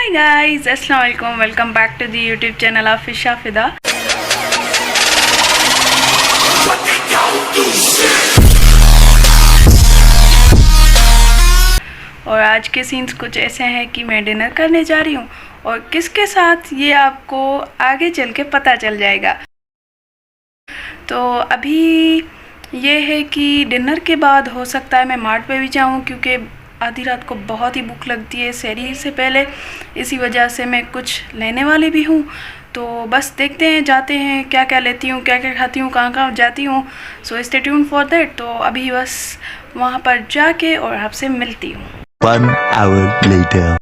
हाय guys, अस्सलाम वालेकुम। Welcome back to the YouTube channel of Fisha Fida. और आज के सीन्स कुछ ऐसे हैं कि मैं डिनर करने जा रही हूँ और किसके साथ ये आपको आगे चल के पता चल जाएगा। तो अभी ये है कि डिनर के बाद हो सकता है मैं मार्ट पे भी जाऊँ, क्योंकि आधी रात को बहुत ही भूख लगती है सहरी से पहले। इसी वजह से मैं कुछ लेने वाली भी हूँ। तो बस देखते हैं, जाते हैं, क्या क्या लेती हूँ, क्या क्या खाती हूँ, कहाँ कहाँ जाती हूँ। So stay tuned for that. तो अभी बस वहाँ पर जाके और आपसे मिलती हूँ। 1 hour later.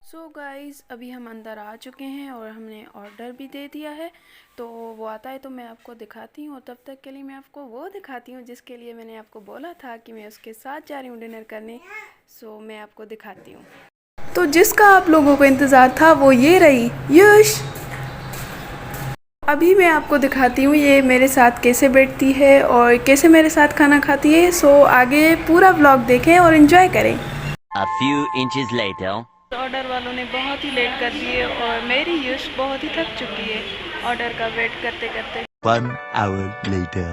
सो गाइस, अभी हम अंदर आ चुके हैं और हमने ऑर्डर भी दे दिया है। तो वो आता है तो मैं आपको दिखाती हूँ, और तब तक के लिए मैं आपको वो दिखाती हूँ जिसके लिए मैंने आपको बोला था कि मैं उसके साथ जा रही हूँ डिनर करने। सो मैं आपको दिखाती हूँ। तो जिसका आप लोगों को इंतज़ार था वो ये रही, यश। अभी मैं आपको दिखाती हूँ ये मेरे साथ कैसे बैठती है और कैसे मेरे साथ खाना खाती है। सो आगे पूरा व्लॉग देखें और एंजॉय करें। A few inches later. Order वालों ने बहुत ही लेट कर दिए और मेरी यश बहुत ही थक चुकी है ऑर्डर का वेट करते करते। 1 hour later.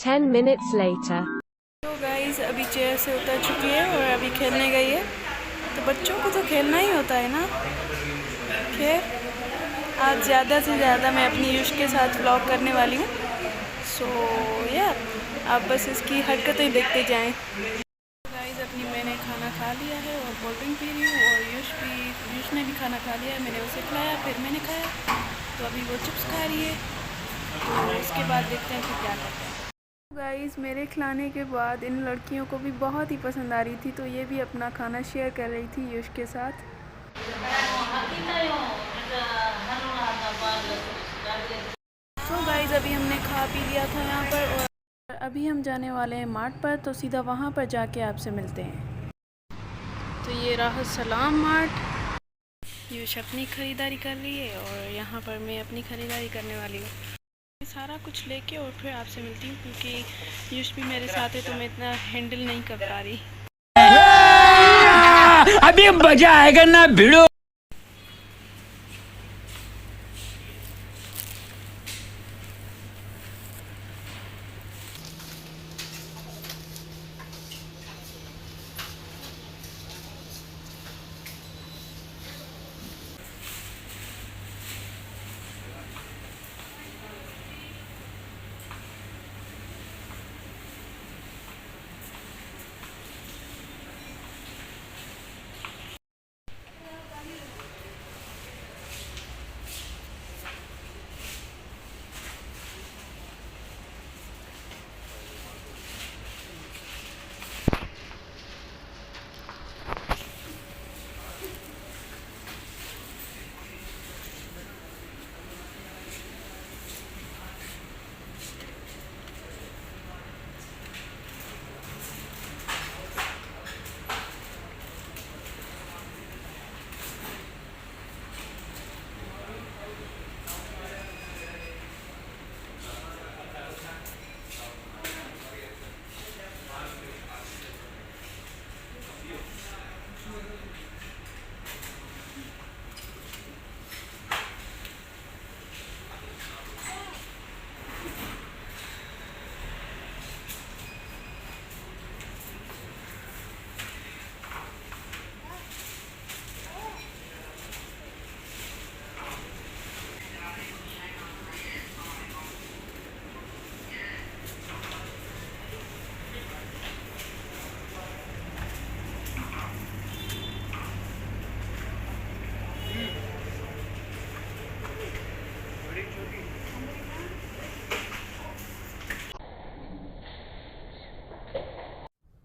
10 minutes later. तो गाइस, अभी चेयर से उतर चुकी है और अभी खेलने गई है। तो बच्चों को तो खेलना ही होता है ना। खैर, आज ज़्यादा से ज़्यादा मैं अपनी यश के साथ व्लॉग करने वाली हूँ। सो यार, आप बस इसकी हरकतें देखते जाएं। गाइस, अपनी मैंने खाना खा लिया है और कोल्ड ड्रिंक पी रही हूँ, और यश ने भी खाना खा लिया है। मैंने उसे खिलाया, फिर मैंने खाया। तो अभी वो चिप्स खा रही है। तो उसके बाद देखते हैं फिर क्या करते हैं। गाइस, मेरे खिलाने के बाद इन लड़कियों को भी बहुत ही पसंद आ रही थी, तो ये भी अपना खाना शेयर कर रही थी यश के साथ। तो गाइस, अभी हमने खा पी लिया था यहाँ पर, और अभी हम जाने वाले हैं मार्ट पर। तो सीधा वहाँ पर जाके आपसे मिलते हैं। तो ये रहा सलाम मार्ट। यश अपनी ख़रीदारी कर ली है और यहाँ पर मैं अपनी ख़रीदारी करने वाली हूँ। सारा कुछ लेके और फिर आपसे मिलती हूँ, क्योंकि यश भी मेरे साथ है तो मैं इतना हैंडल नहीं कर पा रही। अभी मजा आएगा ना भिड़ो।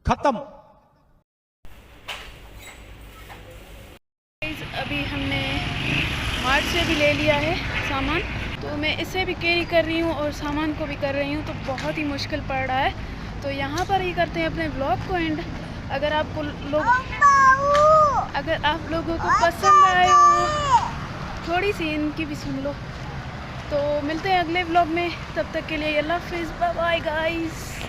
खत्म। अभी हमने मार्ट से भी ले लिया है सामान, तो मैं इसे भी कैरी कर रही हूँ और सामान को भी कर रही हूँ, तो बहुत ही मुश्किल पड़ रहा है। तो यहाँ पर ही करते हैं अपने ब्लॉग को एंड। अगर आप लोगों को पसंद आए हो, थोड़ी सी इनकी भी सुन लो। तो मिलते हैं अगले ब्लॉग में, तब तक के लिए अल्लाह हाफिज़, बाय बाय गाइस।